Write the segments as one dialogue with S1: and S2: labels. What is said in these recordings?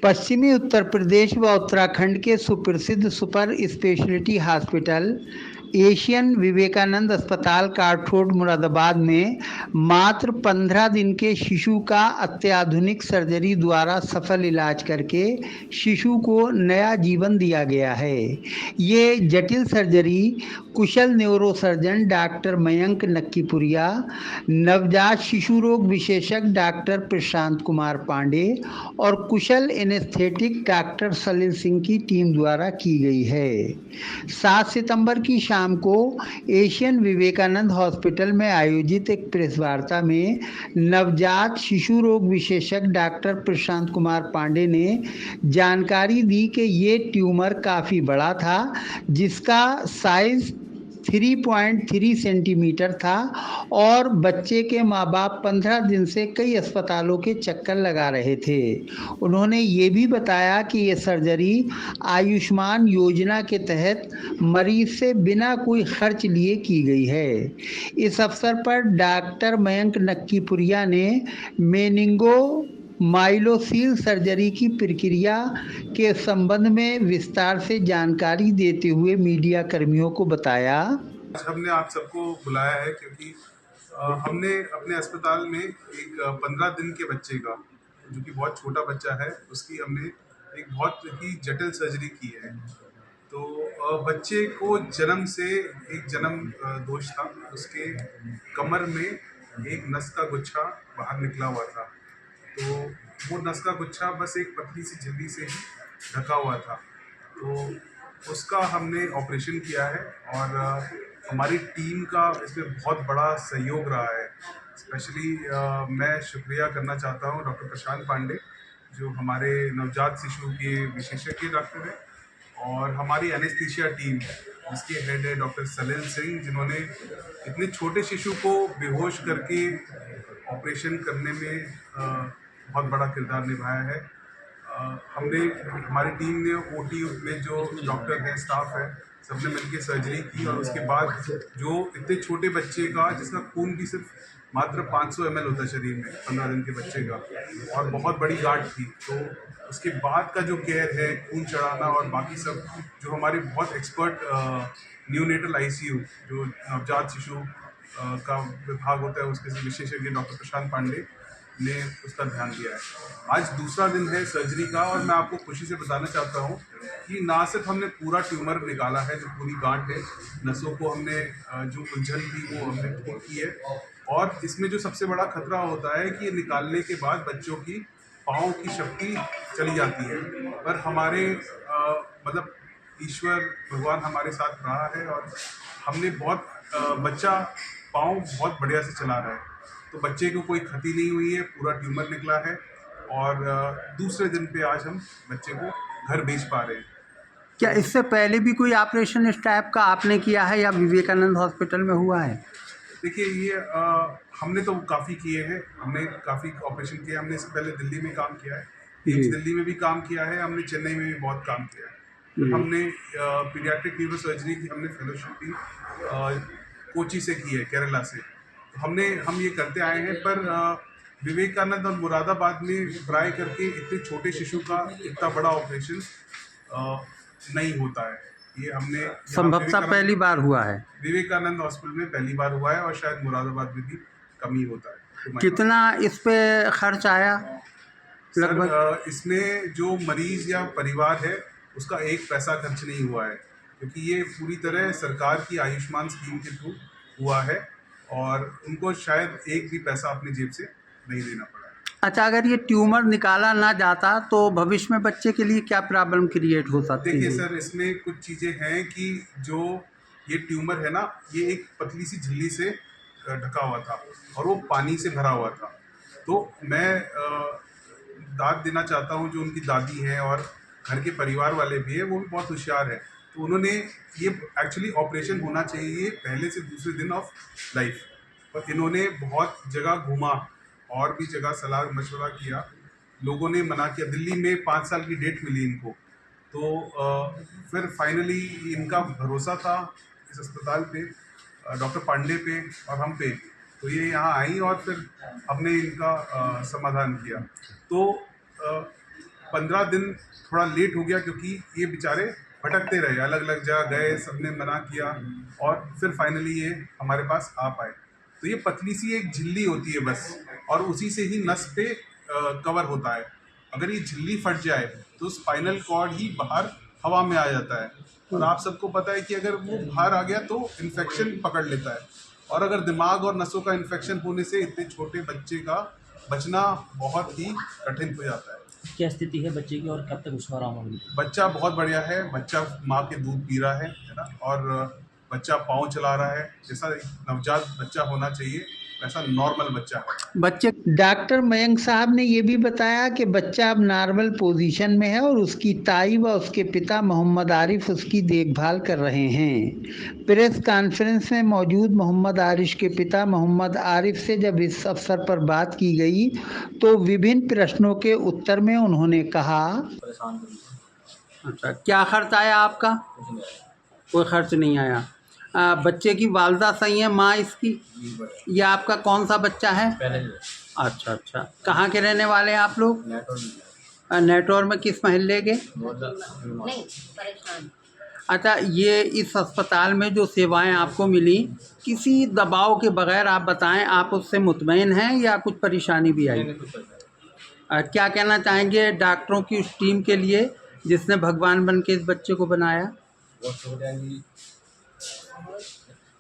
S1: पश्चिमी उत्तर प्रदेश व उत्तराखंड के सुप्रसिद्ध super speciality hospital Asian Vivekanand अस्पताल काठरोड मुरादाबाद में मात्र 15 दिन के शिशु का अत्याधुनिक सर्जरी द्वारा सफल इलाज करके शिशु को नया जीवन दिया गया है। ये जटिल सर्जरी कुशल न्यूरोसर्जन डॉक्टर मयंक नक्कीपुरिया, नवजात शिशु रोग विशेषज्ञ डॉक्टर प्रशांत कुमार पांडे और कुशल एनेस्थेटिक डॉक्टर सलिल सिंह की टीम द्वारा की गई है। 7 सितंबर की शाम को एशियन विवेकानंद हॉस्पिटल में आयोजित एक प्रेस वार्ता में नवजात शिशु रोग विशेषज्ञ डॉक्टर प्रशांत कुमार पांडे ने जानकारी दी कि ये ट्यूमर काफ़ी बड़ा था, जिसका साइज 3.3 सेंटीमीटर था और बच्चे के माँ बाप 15 दिन से कई अस्पतालों के चक्कर लगा रहे थे। उन्होंने ये भी बताया कि ये सर्जरी आयुष्मान योजना के तहत मरीज से बिना कोई खर्च लिए की गई है। इस अवसर पर डॉक्टर मयंक नक्कीपुरिया ने मेनिंगो माइलोसील सर्जरी की प्रक्रिया के संबंध में विस्तार से जानकारी देते हुए मीडिया कर्मियों को बताया।
S2: हमने आप सबको बुलाया है क्योंकि हमने अपने अस्पताल में एक 15 दिन के बच्चे का, जो कि बहुत छोटा बच्चा है, उसकी हमने एक बहुत ही जटिल सर्जरी की है। तो बच्चे को जन्म से एक जन्म दोष था, उसके कमर में एक नस का गुच्छा बाहर निकला हुआ था। तो वो नस का गुच्छा बस एक पतली सी झिल्ली से ही ढका हुआ था। तो उसका हमने ऑपरेशन किया है और हमारी टीम का इसमें बहुत बड़ा सहयोग रहा है। स्पेशली मैं शुक्रिया करना चाहता हूँ डॉक्टर प्रशांत पांडे, जो हमारे नवजात शिशु के विशेषज्ञ डॉक्टर हैं, और हमारी एनेस्थीसिया टीम जिसके हेड है डॉक्टर सलिल सिंह, जिन्होंने इतने छोटे शिशु को बेहोश करके ऑपरेशन करने में बहुत बड़ा किरदार निभाया है। हमारी टीम ने ओटी में जो डॉक्टर हैं, स्टाफ है, सबने मिलकर सर्जरी की और उसके बाद जो इतने छोटे बच्चे का, जिसका खून भी सिर्फ मात्र 500 ml होता है शरीर में 15 दिन के बच्चे का, और बहुत बड़ी गांठ थी, तो उसके बाद का जो केयर है, खून चढ़ाना और बाकी सब, जो हमारे बहुत एक्सपर्ट न्यूनेटल आईसीयू जो नवजात शिशु का विभाग होता है, उसके विशेषज्ञ डॉक्टर प्रशांत पांडे ने उसका ध्यान दिया है। आज दूसरा दिन है सर्जरी का और मैं आपको खुशी से बताना चाहता हूँ कि ना सिर्फ हमने पूरा ट्यूमर निकाला है, जो पूरी गांठ है, नसों को हमने जो उलझन थी वो हमने ठीक की है, और इसमें जो सबसे बड़ा खतरा होता है कि ये निकालने के बाद बच्चों की पाँव की शक्ति चली जाती है, पर हमारे मतलब ईश्वर भगवान हमारे साथ रहा है और हमने बहुत बच्चा पाँव बहुत बढ़िया से चला रहा है, तो बच्चे को कोई क्षति नहीं हुई है, पूरा ट्यूमर निकला है और दूसरे दिन पे आज हम बच्चे को घर भेज पा रहे हैं।
S1: क्या इससे पहले भी कोई ऑपरेशन इस टाइप का आपने किया है या विवेकानंद हॉस्पिटल में हुआ है?
S2: देखिए, ये हमने तो काफ़ी किए हैं, हमने काफ़ी ऑपरेशन किए। हमने इससे पहले दिल्ली में काम किया है, दिल्ली में भी काम किया है, हमने चेन्नई में भी बहुत काम किया है। हमने पीडियाट्रिक न्यूरो सर्जरी की हमने फेलोशिप भी कोची से की है, केरला से। तो हम ये करते आए हैं, पर विवेकानंद और मुरादाबाद में ट्राई करके इतने छोटे शिशु का इतना बड़ा ऑपरेशन नहीं होता है। ये हमने
S1: संभवतः पहली बार हुआ है,
S2: विवेकानंद हॉस्पिटल में पहली बार हुआ है और शायद मुरादाबाद में भी कम ही होता है। तो
S1: कितना इस पे खर्च आया लगभग?
S2: इसमें जो मरीज या परिवार है उसका एक पैसा खर्च नहीं हुआ है, क्योंकि ये पूरी तरह सरकार की आयुष्मान स्कीम के थ्रू हुआ है और उनको शायद एक भी पैसा अपनी जेब से नहीं देना पड़ा।
S1: अच्छा, अगर ये ट्यूमर निकाला ना जाता तो भविष्य में बच्चे के लिए क्या प्रॉब्लम क्रिएट हो सकती है?
S2: देखिए सर, इसमें कुछ चीज़ें हैं कि जो ये ट्यूमर है ना, ये एक पतली सी झिल्ली से ढका हुआ था और वो पानी से भरा हुआ था। तो मैं दाद देना चाहता हूँ जो उनकी दादी हैं और घर के परिवार वाले भी हैं, वो भी बहुत होशियार है। तो उन्होंने ये एक्चुअली ऑपरेशन होना चाहिए पहले से दूसरे दिन ऑफ लाइफ, पर इन्होंने बहुत जगह घूमा और भी जगह सलाह मशवरा किया, लोगों ने मना किया। दिल्ली में 5 साल की डेट मिली इनको, तो फिर फाइनली इनका भरोसा था इस अस्पताल पे, डॉक्टर पांडे पे और हम पे, तो ये यहाँ आई और फिर हमने इनका समाधान किया। तो 15 दिन थोड़ा लेट हो गया क्योंकि ये बेचारे भटकते रहे, अलग अलग जगह गए, सबने मना किया और फिर फाइनली ये हमारे पास आ पाए। तो ये पतली सी एक झिल्ली होती है बस, और उसी से ही नस पे कवर होता है। अगर ये झिल्ली फट जाए तो स्पाइनल कॉर्ड ही बाहर हवा में आ जाता है, और आप सबको पता है कि अगर वो बाहर आ गया तो इन्फेक्शन पकड़ लेता है, और अगर दिमाग और नसों का इन्फेक्शन होने से इतने छोटे बच्चे का बचना बहुत ही कठिन हो जाता है।
S3: क्या स्थिति है बच्चे की और कब तक उसको आराम होगा?
S2: बच्चा बहुत बढ़िया है, बच्चा माँ के दूध पी रहा है ना, और बच्चा पाँव चला रहा है, जैसा एक नवजात बच्चा होना चाहिए वैसा नॉर्मल बच्चा है।
S1: बच्चे डॉक्टर मयंक साहब ने ये भी बताया कि बच्चा अब नॉर्मल पोजीशन में है और उसकी ताई व उसके पिता मोहम्मद आरिफ उसकी देखभाल कर रहे हैं। प्रेस कॉन्फ्रेंस में मौजूद मोहम्मद आरिफ के पिता मोहम्मद आरिफ से जब इस अवसर पर बात की गई तो विभिन्न प्रश्नों के उत्तर में उन्होंने कहा, अच्छा, क्या खर्च आया आपका? कोई खर्च नहीं आया। बच्चे की वालदा सही है, माँ इसकी? ये आपका कौन सा बच्चा है? अच्छा अच्छा, कहाँ के रहने वाले हैं आप लोग? नेटवर्क में किस मोहल्ले के?
S4: नहीं परेशान।
S1: अच्छा, ये इस अस्पताल में जो सेवाएं आपको मिली, किसी दबाव के बगैर आप बताएं, आप उससे मुतमईन हैं या कुछ परेशानी भी आई? क्या कहना चाहेंगे डॉक्टरों की उस टीम के लिए जिसने भगवान बन के इस बच्चे को बनाया?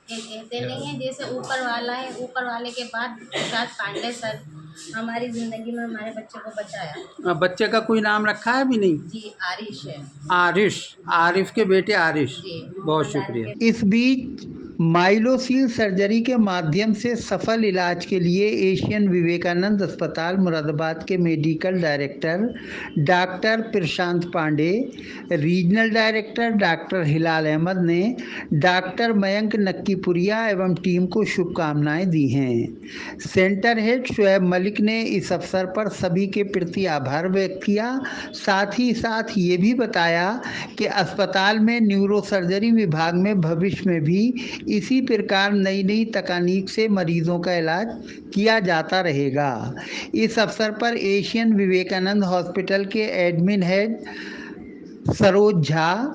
S4: ये कहते नहीं है जैसे ऊपर वाला है, ऊपर वाले के बाद प्रसाद पांडे सर हमारी जिंदगी में हमारे बच्चे को बचाया।
S1: बच्चे का कोई नाम रखा है भी नहीं?
S4: जी आरिश है।
S1: आरिफ के बेटे आरिश।
S4: जी
S1: बहुत शुक्रिया। इस बीच माइलोसील सर्जरी के माध्यम से सफल इलाज के लिए एशियन विवेकानंद अस्पताल मुरादाबाद के मेडिकल डायरेक्टर डॉक्टर प्रशांत पांडे, रीजनल डायरेक्टर डॉक्टर हिलाल अहमद ने डॉक्टर मयंक नक्कीपुरिया एवं टीम को शुभकामनाएं दी हैं। सेंटर हेड शुएब मलिक ने इस अवसर पर सभी के प्रति आभार व्यक्त किया। साथ ही साथ ये भी बताया कि अस्पताल में न्यूरो सर्जरी विभाग में भविष्य में भी इसी प्रकार नई नई तकनीक से मरीजों का इलाज किया जाता रहेगा। इस अवसर पर एशियन विवेकानंद हॉस्पिटल के admin head Saroj Jha,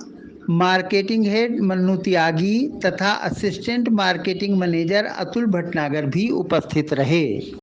S1: marketing head Mannu Tyagi तथा assistant marketing manager Atul Bhatnagar भी उपस्थित रहे।